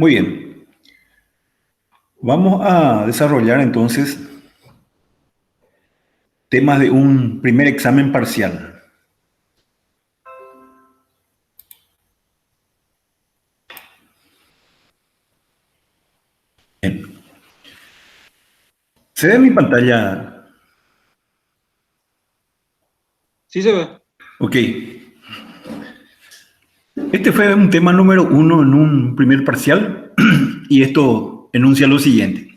Muy bien. Vamos a desarrollar entonces temas de un primer examen parcial. Bien. ¿Se ve mi pantalla? Sí se ve. Ok. Este fue un tema número 1 en un primer parcial y esto enuncia lo siguiente.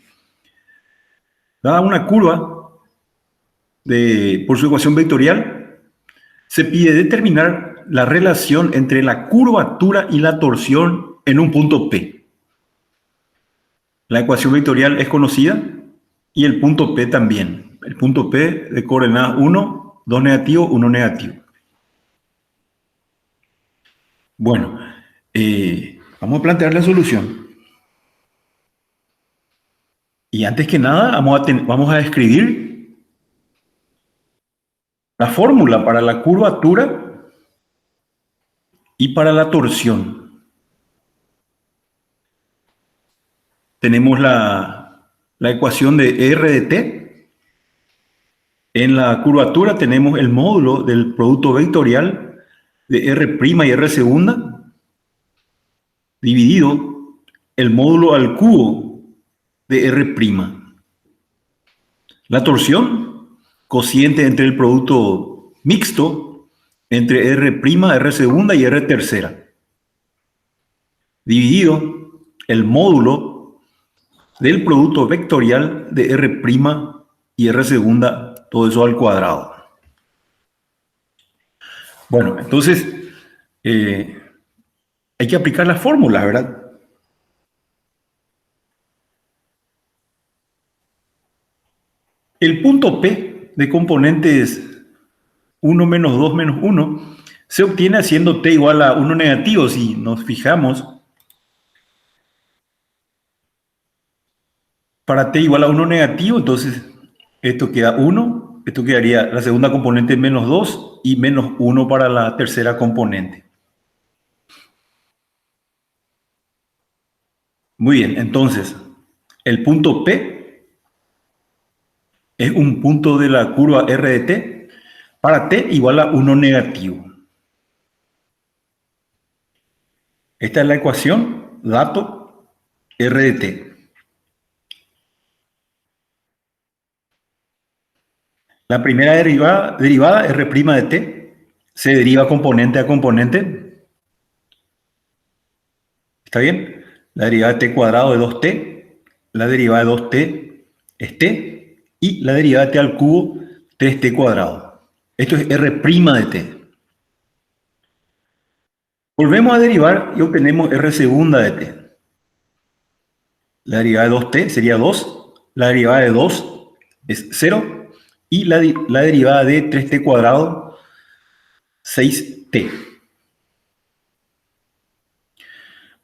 Dada una curva por su ecuación vectorial, se pide determinar la relación entre la curvatura y la torsión en un punto P. La ecuación vectorial es conocida y el punto P también. El punto P de coordenadas 1, 2 negativo, 1 negativo. Bueno, vamos a plantear la solución. Y antes que nada, vamos a escribir la fórmula para la curvatura y para la torsión. Tenemos la ecuación de R de t. En la curvatura tenemos el módulo del producto vectorial de R' y R segunda dividido el módulo al cubo de R'. La torsión, cociente entre el producto mixto entre R', R segunda y R tercera, dividido el módulo del producto vectorial de R' y R segunda, todo eso al cuadrado. Bueno, entonces hay que aplicar las fórmulas, ¿verdad? El punto P de componentes 1 menos 2 menos 1 se obtiene haciendo t igual a 1 negativo. Si nos fijamos, para t igual a 1 negativo, entonces esto queda 1, esto quedaría la segunda componente menos 2 y menos 1 para la tercera componente. Muy bien, entonces el punto P es un punto de la curva R de t para t igual a 1 negativo. Esta es la ecuación, dato R de t. La primera derivada R' de t se deriva componente a componente. ¿Está bien? La derivada de t cuadrado de 2t, la derivada de 2t es t y la derivada de t al cubo 3t cuadrado. Esto es R' de t. Volvemos a derivar y obtenemos R segunda de t. La derivada de 2t sería 2, la derivada de 2 es 0 y la derivada de 3t cuadrado 6t.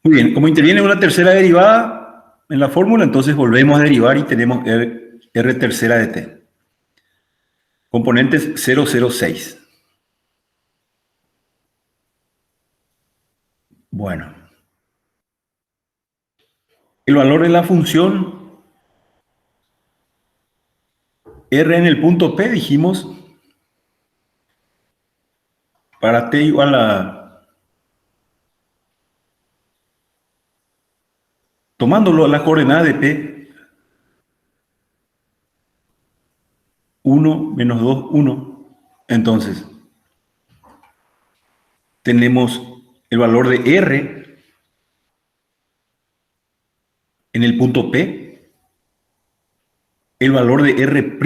Muy bien, como interviene una tercera derivada en la fórmula, entonces volvemos a derivar y tenemos R tercera de t. Componentes 0,06. Bueno, el valor de la función R en el punto P, dijimos, para t igual a, tomándolo la coordenada de P, 1 menos 2, 1. Entonces, tenemos el valor de R en el punto P, el valor de R'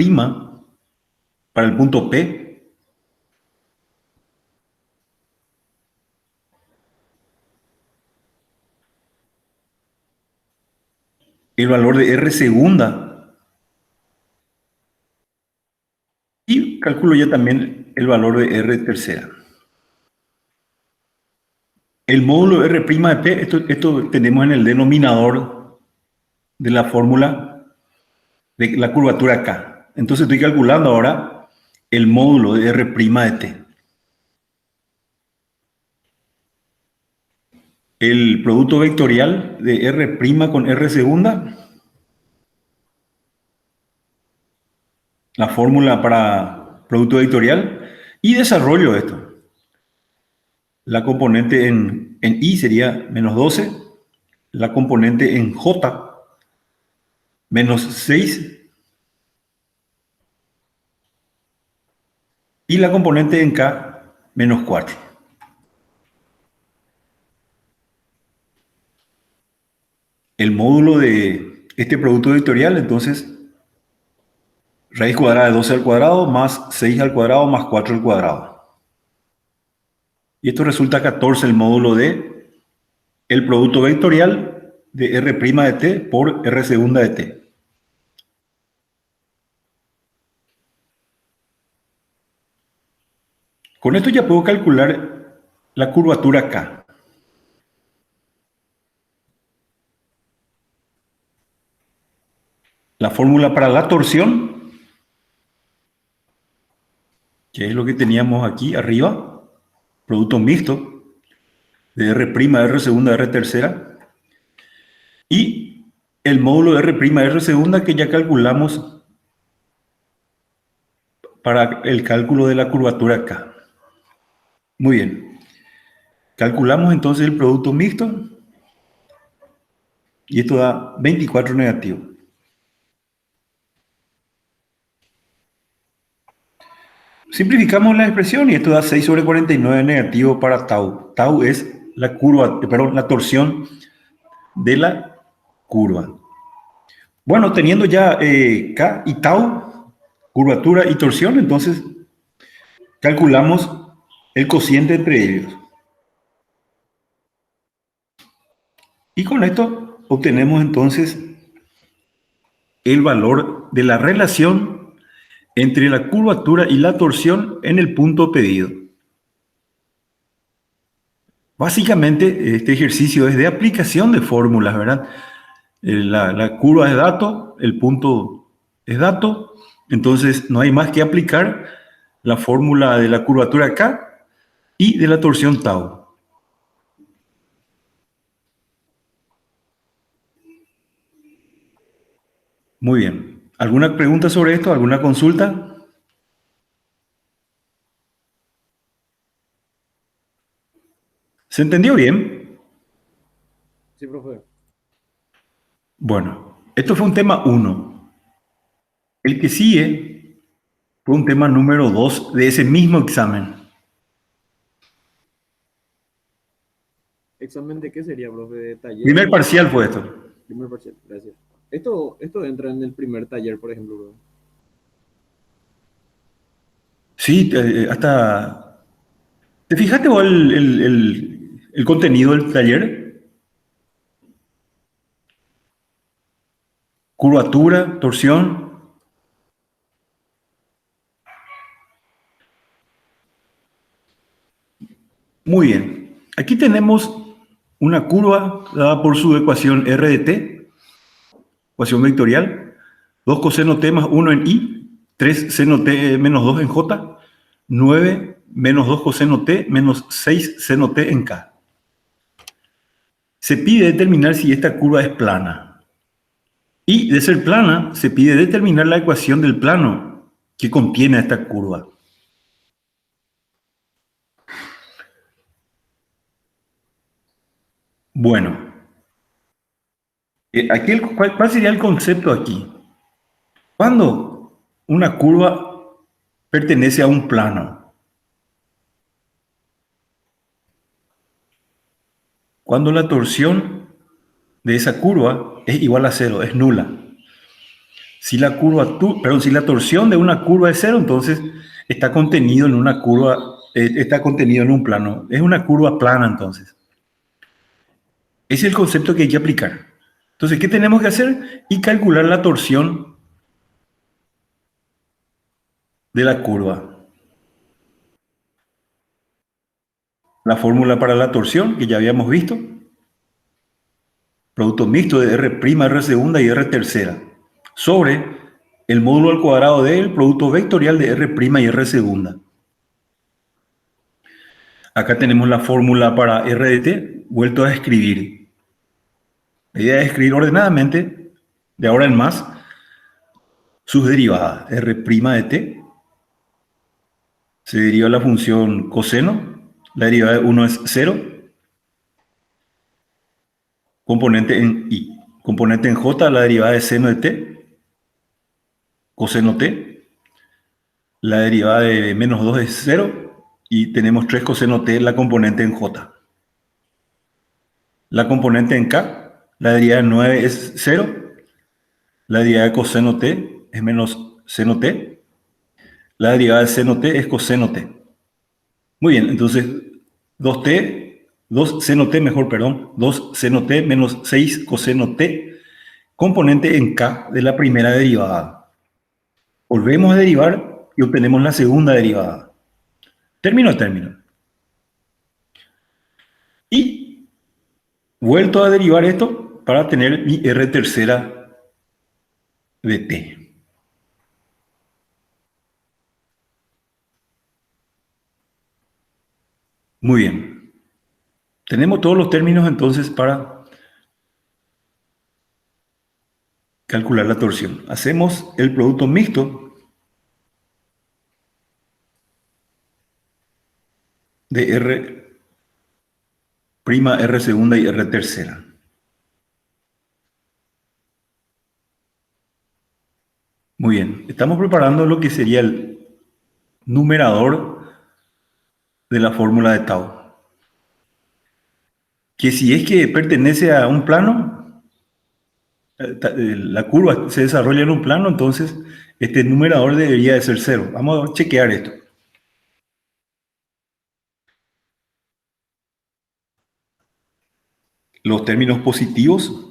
para el punto P, el valor de R segunda y calculo ya también el valor de R tercera. El módulo R' de P, esto tenemos en el denominador de la fórmula de la curvatura K. Entonces estoy calculando ahora el módulo de R' de t. el producto vectorial de R' con R segunda, la fórmula para producto vectorial, y desarrollo esto. La componente en I sería menos 12, la componente en J menos 6 y la componente en K menos 4. El módulo de este producto vectorial, entonces, raíz cuadrada de 12 al cuadrado más 6 al cuadrado más 4 al cuadrado. Y esto resulta 14 el módulo de el producto vectorial de R' de t por R segunda de t. Con esto ya puedo calcular la curvatura K. La fórmula para la torsión, que es lo que teníamos aquí arriba, producto mixto de R', R segunda, R tercera, y el módulo de R', R segunda que ya calculamos para el cálculo de la curvatura K. Muy bien. Calculamos entonces el producto mixto y esto da 24 negativo. Simplificamos la expresión y esto da 6 sobre 49 negativo para tau. Tau es la curva, la torsión de la curva. Bueno, teniendo ya K y tau, curvatura y torsión, entonces calculamos el cociente entre ellos. Y con esto obtenemos entonces el valor de la relación entre la curvatura y la torsión en el punto pedido. Básicamente, este ejercicio es de aplicación de fórmulas, ¿verdad? La curva es dato, el punto es dato, entonces no hay más que aplicar la fórmula de la curvatura K y de la torsión tau. Muy bien. ¿Alguna pregunta sobre esto? ¿Alguna consulta? ¿Se entendió bien? Sí, profe. Bueno, esto fue un tema 1. El que sigue fue un tema número 2 de ese mismo examen. ¿Examen de qué sería, profe? ¿De taller? Primer parcial fue esto. Primer parcial, gracias. Esto entra en el primer taller, por ejemplo, profe. Sí, hasta... ¿Te fijaste vos el contenido del taller? Curvatura, torsión. Muy bien. Aquí tenemos una curva dada por su ecuación R de t, ecuación vectorial, 2 coseno t más 1 en i, 3 seno t menos 2 en j, 9 menos 2 coseno t menos 6 seno t en k. Se pide determinar si esta curva es plana. Y de ser plana, se pide determinar la ecuación del plano que contiene esta curva. Bueno, aquí ¿cuál sería el concepto aquí? Cuando una curva pertenece a un plano, cuando la torsión de esa curva es igual a 0, es nula. Si la torsión de una curva es 0, entonces está contenido en una curva, está contenido en un plano. Es una curva plana, entonces. Ese es el concepto que hay que aplicar. Entonces, ¿qué tenemos que hacer? Y calcular la torsión de la curva. La fórmula para la torsión, que ya habíamos visto. Producto mixto de R', R segunda y R tercera. Sobre el módulo al cuadrado del producto vectorial de R' y R segunda. Acá tenemos la fórmula para R de t, vuelto a escribir. La idea es escribir ordenadamente, de ahora en más, sus derivadas. R' de t se deriva la función coseno. La derivada de 1 es 0. Componente en i. Componente en j, la derivada de seno de t, coseno t. La derivada de menos 2 es 0. Y tenemos 3 coseno t, la componente en j. La componente en k, la derivada de 9 es 0. La derivada de coseno t es menos seno t. La derivada de seno t es coseno t. Muy bien, entonces 2t, 2 seno t, mejor, perdón, 2 seno t menos 6 coseno t, componente en k de la primera derivada. Volvemos a derivar y obtenemos la segunda derivada. Término a término. Y vuelto a derivar esto para tener mi r tercera de t. Muy bien. Tenemos todos los términos entonces para calcular la torsión. Hacemos el producto mixto de R', R segunda y R tercera. Muy bien, estamos preparando lo que sería el numerador de la fórmula de Tau. Que si es que pertenece a un plano, la curva se desarrolla en un plano, entonces este numerador debería de ser 0. Vamos a chequear esto. Los términos positivos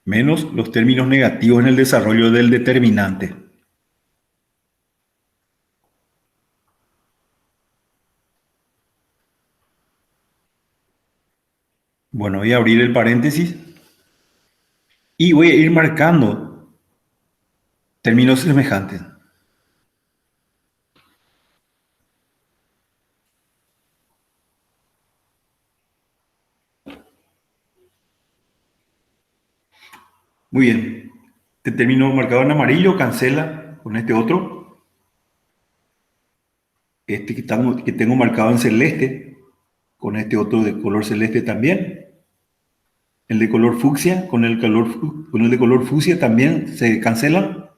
menos los términos negativos en el desarrollo del determinante. Bueno, voy a abrir el paréntesis y voy a ir marcando términos semejantes. Muy bien. Este término marcado en amarillo cancela con este otro. Este que tengo marcado en celeste, con este otro de color celeste también. El de color fucsia, con el de color fucsia también se cancelan.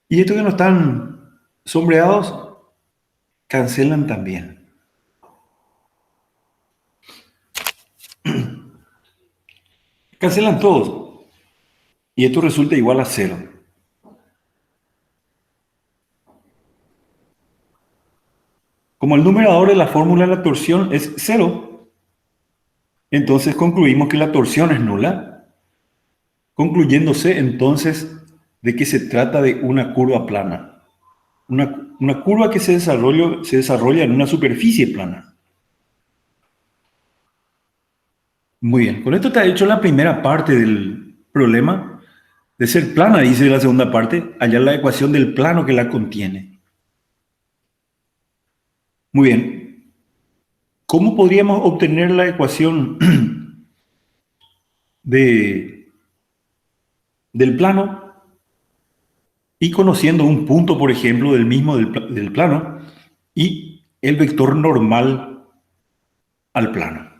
Y estos que no están sombreados, cancelan también. Cancelan todos. Y esto resulta igual a 0. Como el numerador de la fórmula de la torsión es 0, entonces concluimos que la torsión es nula, concluyéndose entonces de que se trata de una curva plana. Una curva que se desarrolla en una superficie plana. Muy bien, con esto te ha hecho la primera parte del problema. De ser plana, dice la segunda parte, hallar la ecuación del plano que la contiene. Muy bien. ¿Cómo podríamos obtener la ecuación del plano? Y conociendo un punto, por ejemplo, del plano y el vector normal al plano.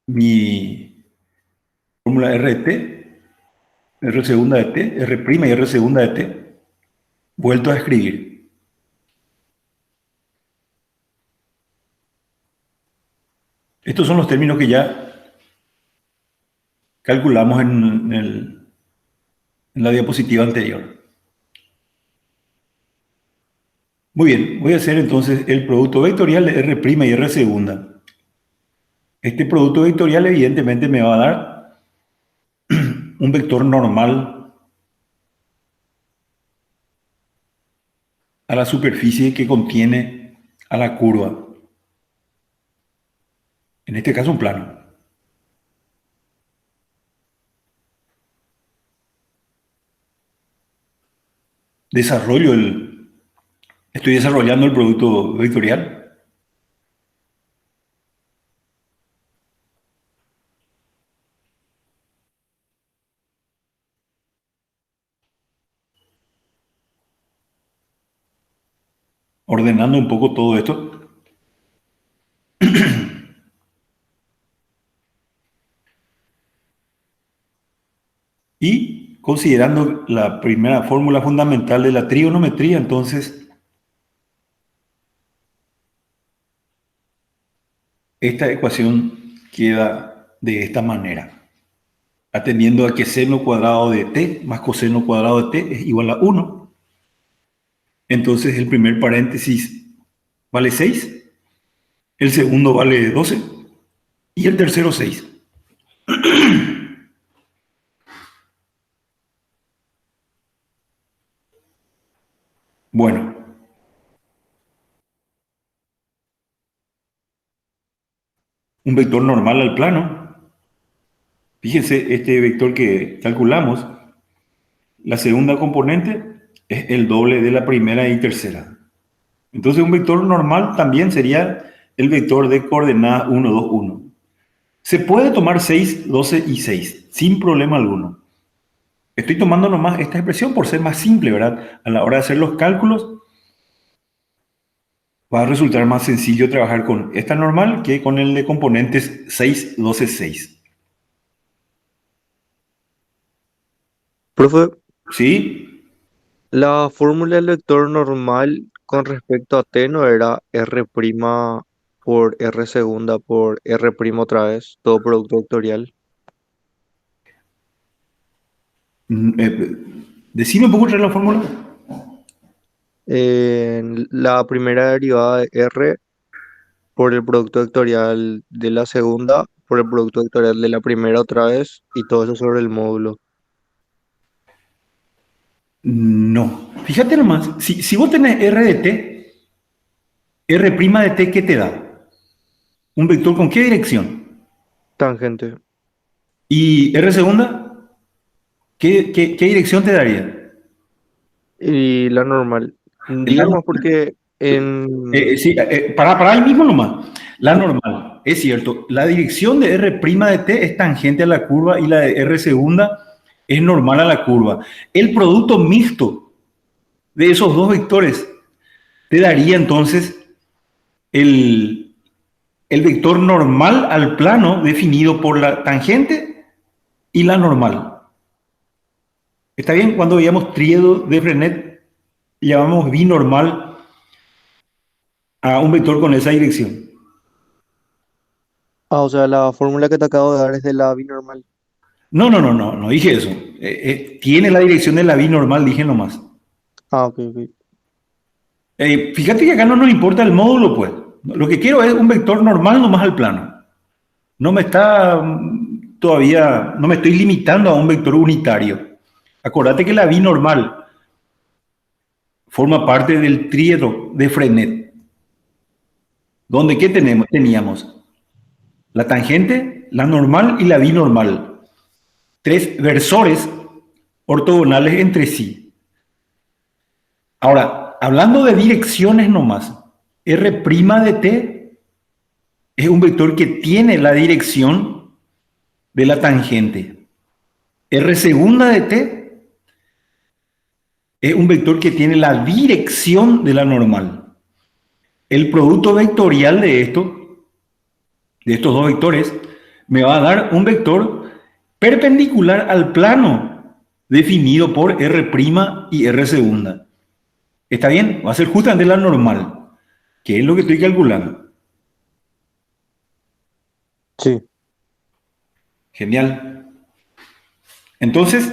Mi fórmula R de t, R segunda de t, R' y R segunda de t, vuelto a escribir. Estos son los términos que ya calculamos en la diapositiva anterior. Muy bien, voy a hacer entonces el producto vectorial de R' y R segunda. Este producto vectorial evidentemente me va a dar un vector normal a la superficie que contiene a la curva. En este caso un plano. desarrollo estoy desarrollando el producto vectorial. Ordenando un poco todo esto. Y considerando la primera fórmula fundamental de la trigonometría, entonces esta ecuación queda de esta manera. Atendiendo a que seno cuadrado de t más coseno cuadrado de t es igual a 1. Entonces el primer paréntesis vale 6, el segundo vale 12 y el tercero 6. Bueno, un vector normal al plano. Fíjense, este vector que calculamos, la segunda componente es el doble de la primera y tercera. Entonces un vector normal también sería el vector de coordenadas 1, 2, 1. Se puede tomar 6, 12 y 6 sin problema alguno. Estoy tomando nomás esta expresión por ser más simple, ¿verdad? A la hora de hacer los cálculos va a resultar más sencillo trabajar con esta normal que con el de componentes 6, 12, 6. Profe, ¿Sí? la fórmula del vector normal con respecto a t no era r' por r segunda por r' otra vez, todo producto vectorial. Decime un poco otra vez la fórmula. En la primera derivada de r por el producto vectorial de la segunda, por el producto vectorial de la primera otra vez, y todo eso sobre el módulo. No. Fíjate nomás, si vos tenés r de t, r' de t, ¿qué te da? ¿Un vector con qué dirección? Tangente. ¿Y r segunda? ¿Qué dirección te daría? Y la normal. La Digo nomás normal. porque en... Sí, para ahí mismo nomás. La normal, es cierto. La dirección de r' de t es tangente a la curva y la de r segunda es normal a la curva. El producto mixto de esos dos vectores te daría entonces el, el vector normal al plano definido por la tangente y la normal. ¿Está bien? Cuando veíamos tríodo de Frenet, llamamos binormal a un vector con esa dirección. Ah, o sea, la fórmula que te acabo de dar es de la binormal. No dije eso. Tiene la dirección de la binormal, dije nomás. Ah, ok, ok. Fíjate que acá no nos importa el módulo, pues. Lo que quiero es un vector normal nomás al plano. No me está todavía, no me estoy limitando a un vector unitario. Acordate que la binormal forma parte del tríodo de Frenet, donde ¿qué teníamos? La tangente, la normal y la binormal. Tres versores ortogonales entre sí. Ahora, hablando de direcciones nomás, R' de t es un vector que tiene la dirección de la tangente. R segunda de t es un vector que tiene la dirección de la normal. El producto vectorial de estos dos vectores, me va a dar un vector perpendicular al plano definido por R' y R segunda. ¿Está bien? Va a ser justamente la normal, que es lo que estoy calculando. Sí. Genial. Entonces,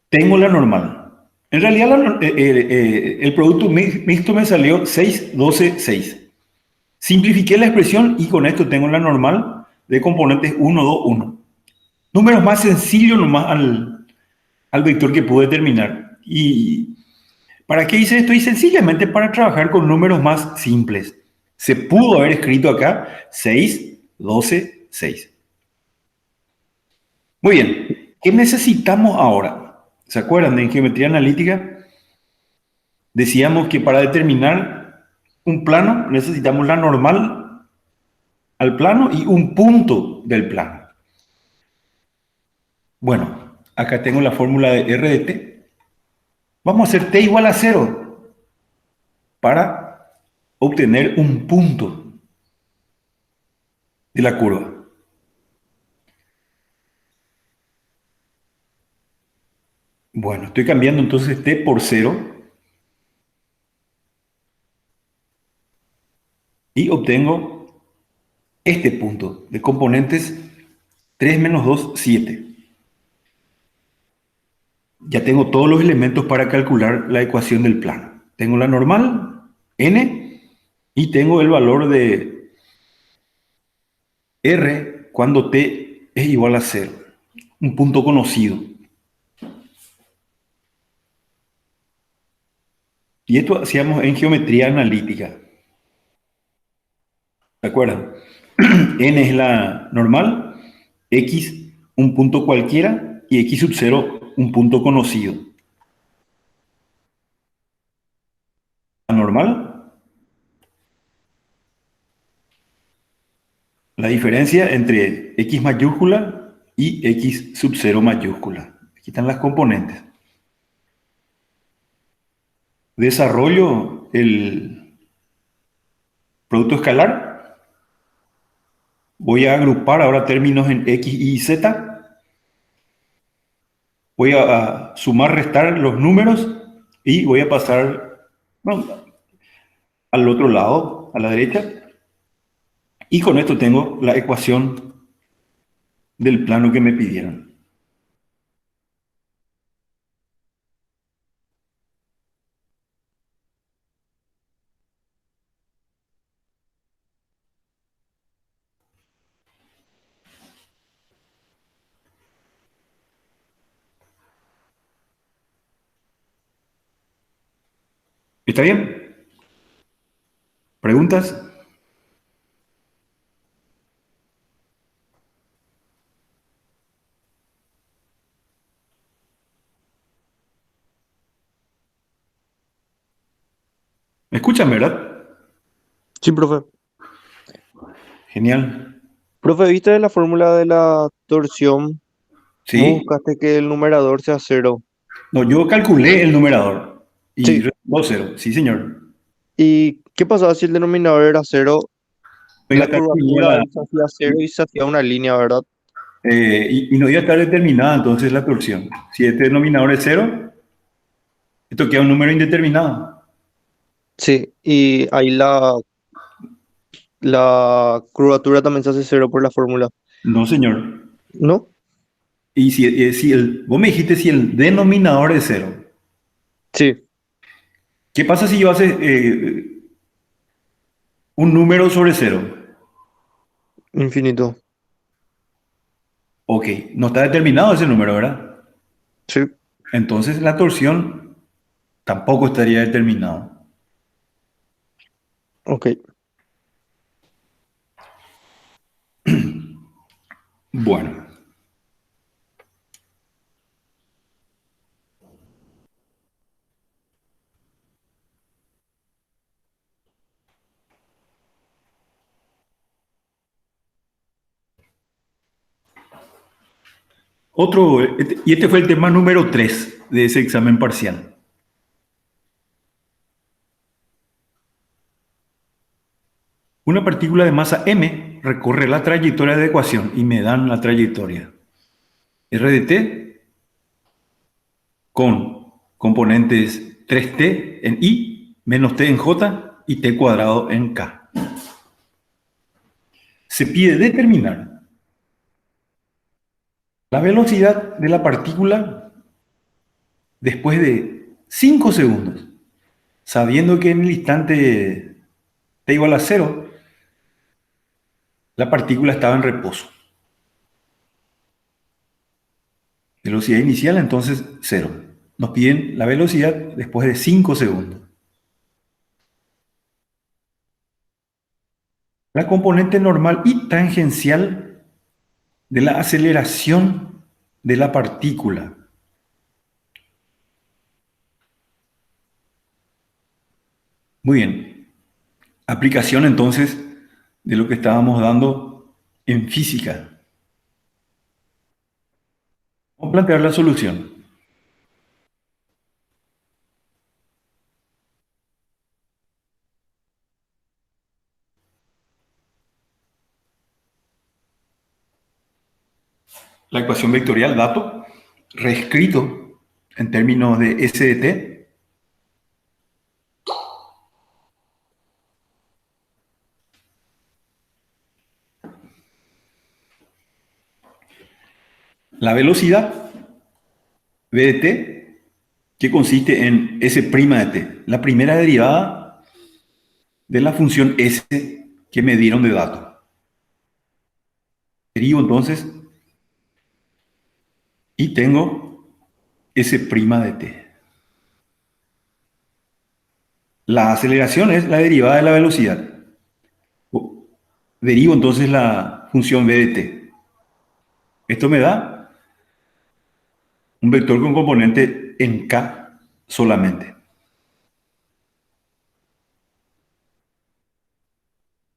tengo la normal. En realidad, el producto mixto me salió 6, 12, 6. Simplifiqué la expresión y con esto tengo la normal de componentes 1, 2, 1. Números más sencillos nomás al vector que pude determinar. ¿Y para qué hice esto? Y sencillamente para trabajar con números más simples. Se pudo haber escrito acá 6, 12, 6. Muy bien. ¿Qué necesitamos ahora? ¿Se acuerdan de en geometría analítica? Decíamos que para determinar un plano necesitamos la normal al plano y un punto del plano. Bueno, acá tengo la fórmula de R de t. Vamos a hacer t igual a 0 para obtener un punto de la curva. Bueno, estoy cambiando entonces t por 0 y obtengo este punto de componentes 3 menos 2, 7. Ya tengo todos los elementos para calcular la ecuación del plano. Tengo la normal, n, y tengo el valor de r cuando t es igual a 0, un punto conocido. Y esto hacíamos en geometría analítica. ¿De acuerdo? N es la normal, x un punto cualquiera y x sub 0 un punto conocido. La normal, la diferencia entre x mayúscula y x sub 0 mayúscula. Aquí están las componentes. Desarrollo el producto escalar. Voy a agrupar ahora términos en x, y z. Voy a sumar, restar los números y voy a pasar, bueno, al otro lado, a la derecha. Y con esto tengo la ecuación del plano que me pidieron. ¿Está bien? ¿Preguntas? ¿Me escuchan, verdad? Sí, profe. Genial. Profe, ¿viste la fórmula de la torsión? ¿Cómo Sí. buscaste que el numerador sea cero? No, yo calculé el numerador y Sí. resultó 0. Sí, señor. ¿Y qué pasaba si el denominador era cero? Pero La acá tenía curvatura ahí se hacía cero y se hacía una línea, ¿verdad? y no iba a estar determinada entonces la torsión. Si este denominador es 0, esto queda un número indeterminado. Sí, y ahí la curvatura también se hace cero por la fórmula, No, señor. ¿no? Y vos me dijiste si el denominador es 0. Sí, ¿Qué pasa si yo haces un número sobre 0? infinito. Ok, no está determinado ese número, ¿verdad? Sí, Entonces la torsión tampoco estaría determinada. ok. Bueno, y este fue el tema número 3 de ese examen parcial. Una partícula de masa m recorre la trayectoria de ecuación y me dan la trayectoria. R de t con componentes 3t en i, menos t en j y t cuadrado en k. Se pide determinar la velocidad de la partícula después de 5 segundos, sabiendo que en el instante t igual a 0, la partícula estaba en reposo. Velocidad inicial, entonces 0. Nos piden la velocidad después de 5 segundos. La componente normal y tangencial de la aceleración de la partícula. Muy bien. Aplicación entonces de lo que estábamos dando en física. Vamos a plantear la solución. La ecuación vectorial dato, reescrito en términos de S de t, la velocidad v de t, que consiste en S' de t, la primera derivada de la función S que me dieron de dato. Derivo entonces y tengo S' de t. La aceleración es la derivada de la velocidad. Derivo entonces la función v de t. Esto me da un vector con componente en k solamente.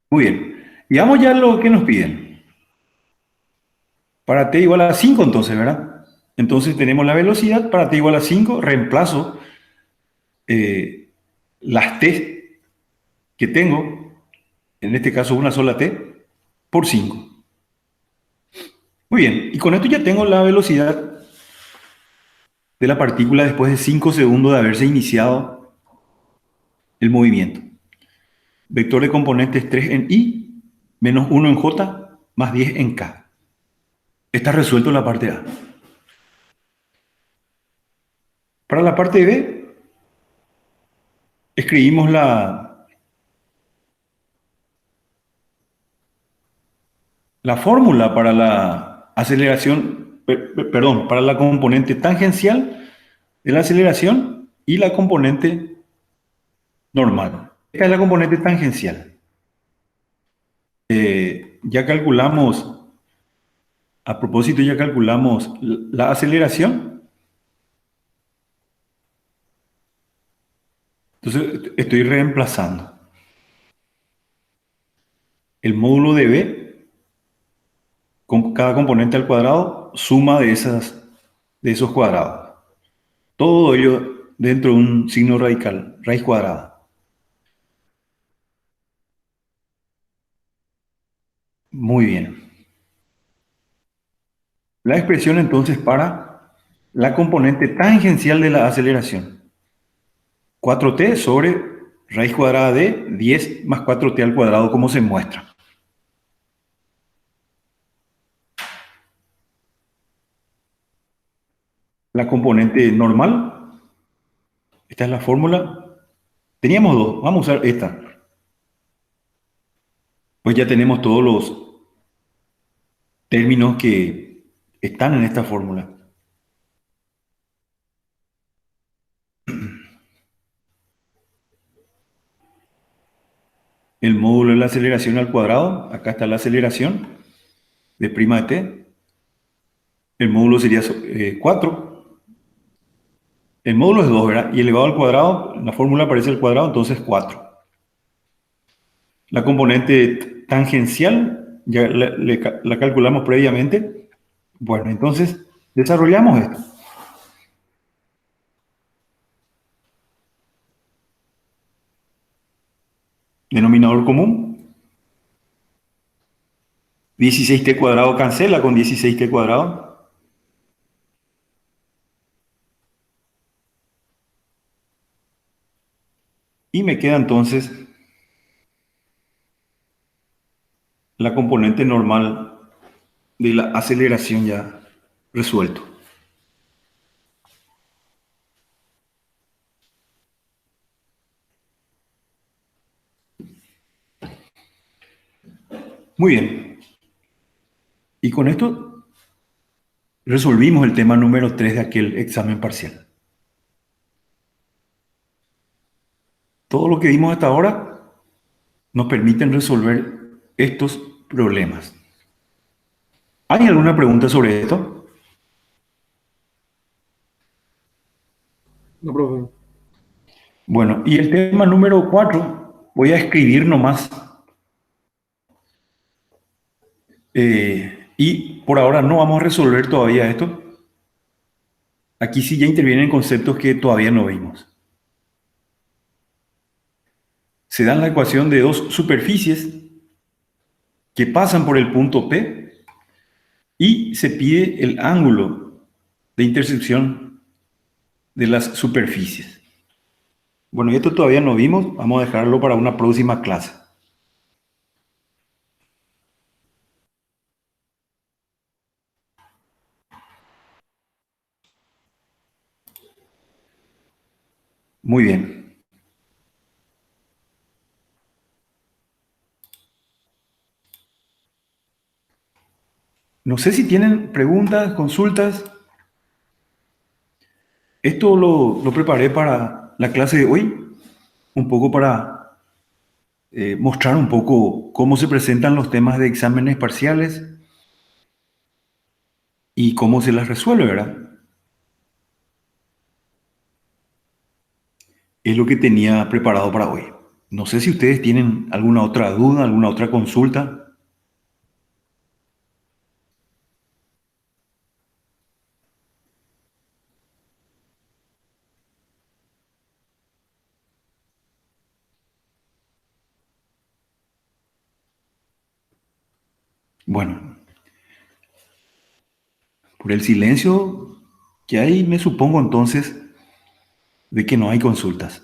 Muy bien. Y vamos ya a lo que nos piden. Para t igual a 5 entonces, ¿verdad? Entonces tenemos la velocidad, para t igual a 5, reemplazo las t que tengo, en este caso una sola t, por 5. Muy bien, y con esto ya tengo la velocidad de la partícula después de 5 segundos de haberse iniciado el movimiento. Vector de componentes 3 en i, menos 1 en j, más 10 en k. Está resuelto la parte A. Para la parte B, escribimos la fórmula para la aceleración, perdón, para la componente tangencial de la aceleración y la componente normal. Esta es la componente tangencial. Ya calculamos, a propósito, ya calculamos la aceleración. Entonces estoy reemplazando el módulo de B con cada componente al cuadrado, suma de esos cuadrados. Todo ello dentro de un signo radical, raíz cuadrada. Muy bien. La expresión entonces para la componente tangencial de la aceleración. 4t sobre raíz cuadrada de 10 más 4t al cuadrado, como se muestra. La componente normal, esta es la fórmula. Teníamos dos, vamos a usar esta. Pues ya tenemos todos los términos que están en esta fórmula. El módulo de la aceleración al cuadrado, acá está la aceleración de prima de t. El módulo sería 4. El módulo es 2, ¿verdad? Y elevado al cuadrado, en la fórmula aparece el cuadrado, entonces 4. La componente tangencial, ya la calculamos previamente. Bueno, entonces desarrollamos esto. Denominador común. 16t cuadrado cancela con 16t cuadrado. Y me queda entonces la componente normal de la aceleración ya resuelto. Muy bien. Y con esto resolvimos el tema número 3 de aquel examen parcial. Todo lo que vimos hasta ahora nos permiten resolver estos problemas. ¿Hay alguna pregunta sobre esto? No, profe. Bueno, y el tema número 4, voy a escribir nomás. Y por ahora no vamos a resolver todavía esto. Aquí sí ya intervienen conceptos que todavía no vimos. Se dan la ecuación de dos superficies que pasan por el punto P y se pide el ángulo de intersección de las superficies. Bueno, y esto todavía no vimos, vamos a dejarlo para una próxima clase. Muy bien. No sé si tienen preguntas, consultas. Esto lo preparé para la clase de hoy, un poco para mostrar un poco cómo se presentan los temas de exámenes parciales y cómo se las resuelve, ¿verdad? Es lo que tenía preparado para hoy. No sé si ustedes tienen alguna otra duda, alguna otra consulta. Bueno, por el silencio que hay, me supongo entonces de que no hay consultas.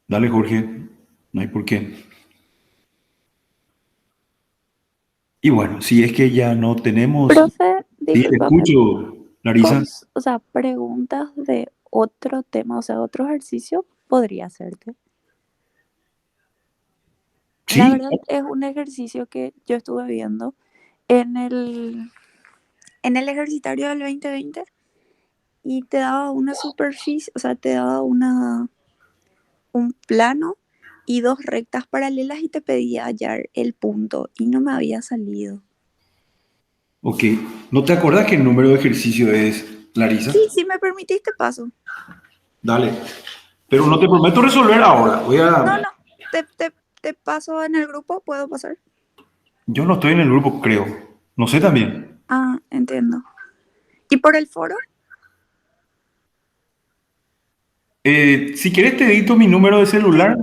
Dale, Jorge, no hay por qué. Y bueno, si es que ya no tenemos... Profe, Sí, te discúlpame, escucho, Larisa. o sea, preguntas de otro tema, o sea, otro ejercicio, podría hacerte. La Sí, verdad es un ejercicio que yo estuve viendo en en el ejercitario del 2020 y te daba una superficie, o sea, te daba un plano y dos rectas paralelas y te pedía hallar el punto y no me había salido. ok. ¿No te acuerdas qué número de ejercicio es, Larisa? Sí, si me permitiste paso. Dale. Pero no te prometo resolver ahora. No, no, te paso en el grupo, ¿puedo pasar? Yo no estoy en el grupo, creo. No sé también. Ah, entiendo. ¿Y por el foro? Si quieres te edito mi número de celular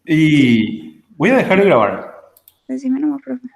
y voy a dejar de grabar. Decime nomás, profe.